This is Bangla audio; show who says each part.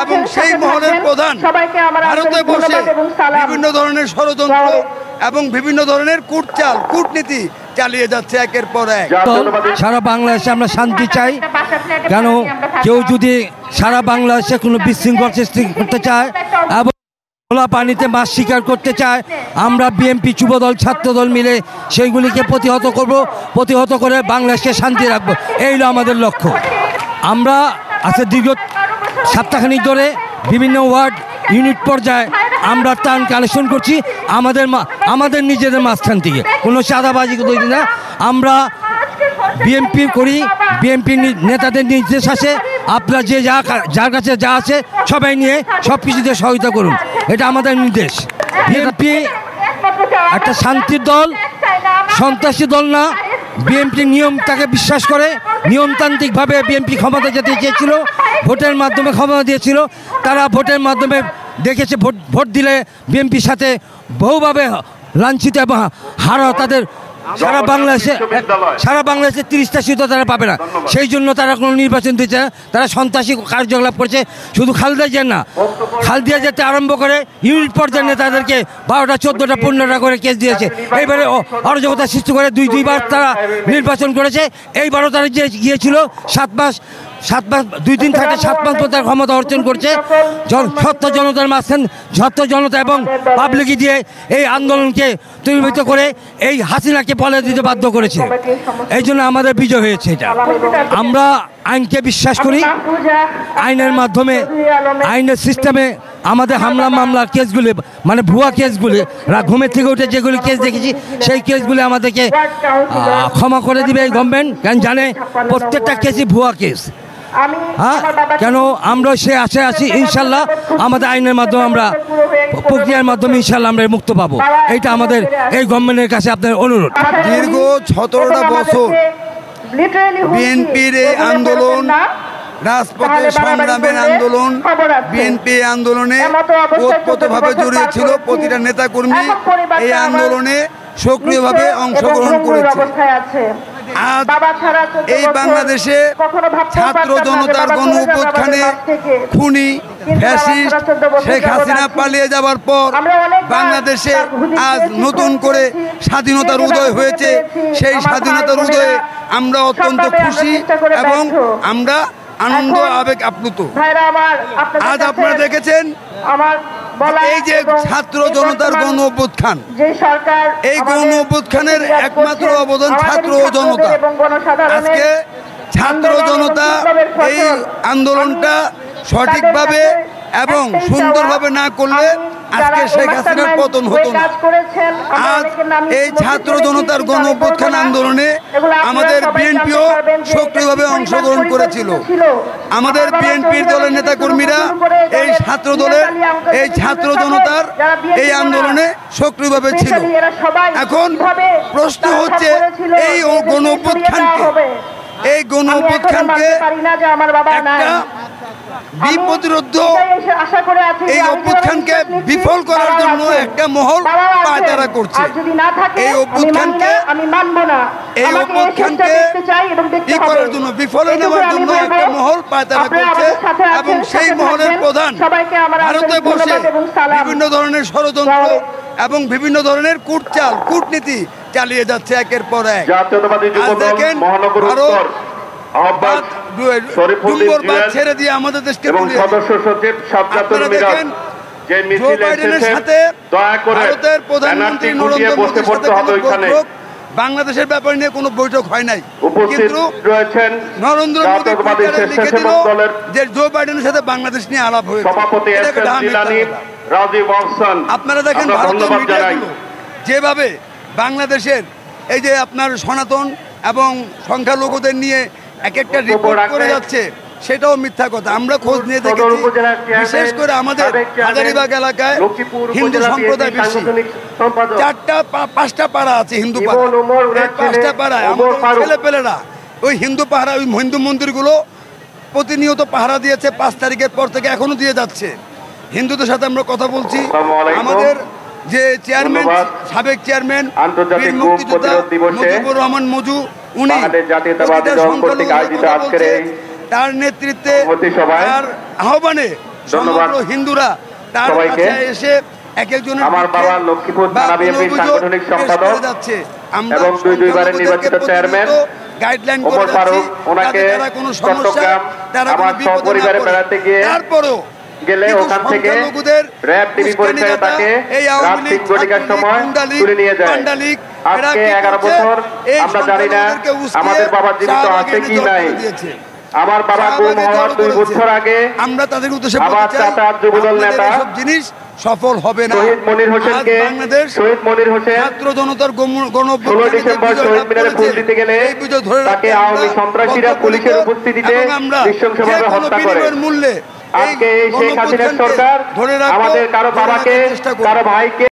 Speaker 1: এবং সেই মহলের প্রধান ভারতে বসে বিভিন্ন ধরনের ষড়যন্ত্র এবং বিভিন্ন ধরনের কূটনীতি চালিয়ে যাচ্ছে একের পর এক।
Speaker 2: সারা বাংলাদেশে আমরা শান্তি চাই, কেন কেউ যদি সারা বাংলাদেশে কোনো বিশৃঙ্খল সৃষ্টি করতে চায় এবং খোলা পানিতে মাছ শিকার করতে চায়, আমরা বিএনপি যুবদল ছাত্রদল মিলে সেইগুলিকে প্রতিহত করে বাংলাদেশকে শান্তি রাখবো, এই হলো আমাদের লক্ষ্য। আমরা আজকে দীর্ঘ সপ্তাহখানিক ধরে বিভিন্ন ওয়ার্ড ইউনিট পর্যায়ে আমরা ত্রাণ কালেকশন করছি আমাদের নিজেদের মাঝখান থেকে, কোনো চাঁদাবাজি করি না। আমরা বিএনপি করি, বিএনপি নেতাদের নির্দেশ আছে, আপনারা যার কাছে যা আছে সবাই নিয়ে সব কিছুতে সহায়তা করুন, এটা আমাদের নির্দেশ। বিএনপি একটা শান্তির দল, সন্ত্রাসী দল না। বিএনপি নিয়মটাকে বিশ্বাস করে, নিয়মতান্ত্রিকভাবে বিএনপি ক্ষমতা যেতে চেয়েছিল, ভোটের মাধ্যমে ক্ষমতা দিয়েছিল। তারা ভোটের মাধ্যমে দেখেছে ভোট দিলে বিএনপির সাথে বহুভাবে লাঞ্ছিত এবং হারা তাদের সারা বাংলাদেশে 30টা সিটও তারা পাবে না। সেই জন্য তারা কোনো নির্বাচন দিচ্ছে না, তারা সন্ত্রাসী কার্যকলাপ করছে। শুধু খালেদা জিয়া না, খালেদা যেতে আরম্ভ করে ইউনিট পর্যায়ে নেতাদেরকে 12টা 14টা 15টা করে কেস দিয়েছে। এইবারে অরাজকতা সৃষ্টি করে দুইবার তারা নির্বাচন করেছে। এইবারও তারা গিয়েছিল 7 মাস 2 দিন থাকে 7 মাস পর তার ক্ষমতা অর্জন করছে। সত্য জনতার মাঝখান সত্য জনতা এবং পাবলিক দিয়ে এই আন্দোলনকে তৈরিভূত করে এই হাসিনাকে পলায়ন দিতে বাধ্য করেছে। এই জন্য আমাদের বিজয় হয়েছে। এটা আমরা আইনকে বিশ্বাস করি, আইনের মাধ্যমে আইনের সিস্টেমে আমাদের হামলা মামলা কেসগুলি মানে ভুয়া কেসগুলি ঘুমের থেকে উঠে যেগুলি কেস দেখেছি সেই কেসগুলি আমাদেরকে ক্ষমা করে দিবে এই গভর্নমেন্ট, কারণ জানে প্রত্যেকটা কেসই ভুয়া কেস। হ্যাঁ, কেন আমরা সে আশায় আছি ইনশাল্লাহ আমাদের আইনের মাধ্যমে আমরা প্রক্রিয়ার মাধ্যমে ইনশাল্লাহ আমরা মুক্ত পাবো। এইটা আমাদের এই গভর্নমেন্টের কাছে আপনার অনুরোধ।
Speaker 1: দীর্ঘ 17টা বছর বিএনপির এই আন্দোলন, রাজপথে সংগ্রামের আন্দোলন, বিএনপি আন্দোলনে ওতপ্রোতভাবে জড়িয়ে ছিল। প্রতিটা নেতাকর্মী এই আন্দোলনে সক্রিয়ভাবে অংশগ্রহণ করেছে। আজ এই বাংলাদেশে ছাত্র জনতার গণ অভ্যুত্থানে খুনি ফ্যাসিস্ট শেখ হাসিনা পালিয়ে যাওয়ার পর বাংলাদেশে আজ নতুন করে স্বাধীনতার উদয় হয়েছে। সেই স্বাধীনতার উদয়ে আমরা অত্যন্ত খুশি এবং আমরা আনন্দ আবেগ আপ্লুত। আজ আপনারা দেখেছেন এই যে ছাত্র জনতার গণ অভ্যুত্থান, এই গণ অভ্যুত্থানের একমাত্র অবদান ছাত্র জনতা। আজকে ছাত্র জনতা এই আন্দোলনটা সঠিকভাবে এবং সুন্দরভাবে না করলে আজকে শেখ হাসিনার পতন হতো না। আজ এই ছাত্র জনতার গণ অভ্যুত্থান আন্দোলনে আমাদের বিএনপিও সক্রিয়ভাবে অংশগ্রহণ করেছিল। আমাদের বিএনপির দলের নেতাকর্মীরা এই ছাত্র দলের এই ছাত্র জনতার এই আন্দোলনে সক্রিয়ভাবে ছিল। এখন প্রশ্ন হচ্ছে এই গণ অভ্যুত্থানকে একটা বিপ্রতিরোধ এই অভ্যুত্থানকে বিফল করার জন্য একটা মহল পায়তারা করছে। এই অভ্যুত্থানকে কি করার জন্য, বিফলে নেওয়ার জন্য একটা মহল পায়তারা করছে এবং সেই মহলের প্রধান ভারতে বসে বিভিন্ন ধরনের ষড়যন্ত্র এবং বিভিন্ন ধরনের কূটনীতি চালিয়ে যাচ্ছে একের পর এক। দেখেন ভারত ছেড়ে দিয়ে আমাদের দেশকে দেখেন জো বাইডেনের সাথে ভারতের প্রধানমন্ত্রী নরেন্দ্র মোদীর সাথে বাংলাদেশের ব্যাপারে নিয়ে কোনো বৈঠক হয় নাই, কিন্তু নরেন্দ্র মোদী লিখে দিল যে জো বাইডেনের সাথে বাংলাদেশ নিয়ে আলাপ হয়েছে। আপনারা দেখেন ভারতীয় মিডিয়াগুলো যেভাবে বাংলাদেশের এই যে আপনার সনাতন এবং সংখ্যালঘুদের নিয়ে এক একটা রিপোর্ট করে যাচ্ছে, সেটাও মিথ্যা কথা। আমরা খোঁজ নিয়ে দেখেছি, বিশেষ করে আমাদের হাজারীবাগ এলাকায় হিন্দু সম্প্রদায় বেশি। 4-5টা পাড়া আছে হিন্দু পাড়া। 5টা পাড়ায় আমাদের ছেলেপেলেরা ওই হিন্দু পাহারা, ওই হিন্দু মন্দিরগুলো প্রতিনিয়ত পাহারা দিয়েছে। 5 তারিখের পর থেকে এখনো দিয়ে যাচ্ছে। হিন্দুদের সাথে আমরা কথা বলছি। আমাদের যে চেয়ারম্যান, সাবেক চেয়ারম্যান বীর মুক্তিযোদ্ধা মুজিবুর রহমান মজু, উনি তার নেতৃত্বে তার আহ্বানে সমগ্র হিন্দুরা তার কাছে এসে এক একজনের
Speaker 3: আমার বাবা লক্ষ্মীপুর থানা বিএনপির সাংগঠনিক সম্পাদক
Speaker 1: যাচ্ছে
Speaker 3: এবং দুইবারের নির্বাচিত চেয়ারম্যান
Speaker 1: গাইডলাইন
Speaker 3: ওমর ফারুক ওনাকে চট্টগ্রাম আমার সপরিবারে বেড়াতে গিয়ে তারপরও গেলে ওখান থেকে র‍্যাব টিভি পরিচয়ে তাকে রাত 3 ঘটিকার সময় তুলে নিয়ে যায়। আজকে 11 বছর আমরা জানি না আমাদের বাবা জীবিত আছে কি নাই। আমার বাবা গুম হওয়ার 2 বছর আগে
Speaker 1: আমরা তাদের উদ্দেশ্যে
Speaker 3: আবার চাচা যুবদল নেতা
Speaker 1: সব জিনিস সফল হবে না।
Speaker 3: শহীদ মনির হোসেনকে শহীদ মনির হোসেন
Speaker 1: ছাত্র জনতার গণ
Speaker 3: 16 ডিসেম্বর শহীদ মিনারে ফুল দিতে গেলে তাকে আওয়ামী সন্ত্রাসীরা পুলিশের উপস্থিতিতে নৃশংসভাবে হত্যা করে। আজকে এই শেখ হাসিনার সরকার আমাদের কারো বাবাকে কারো ভাইকে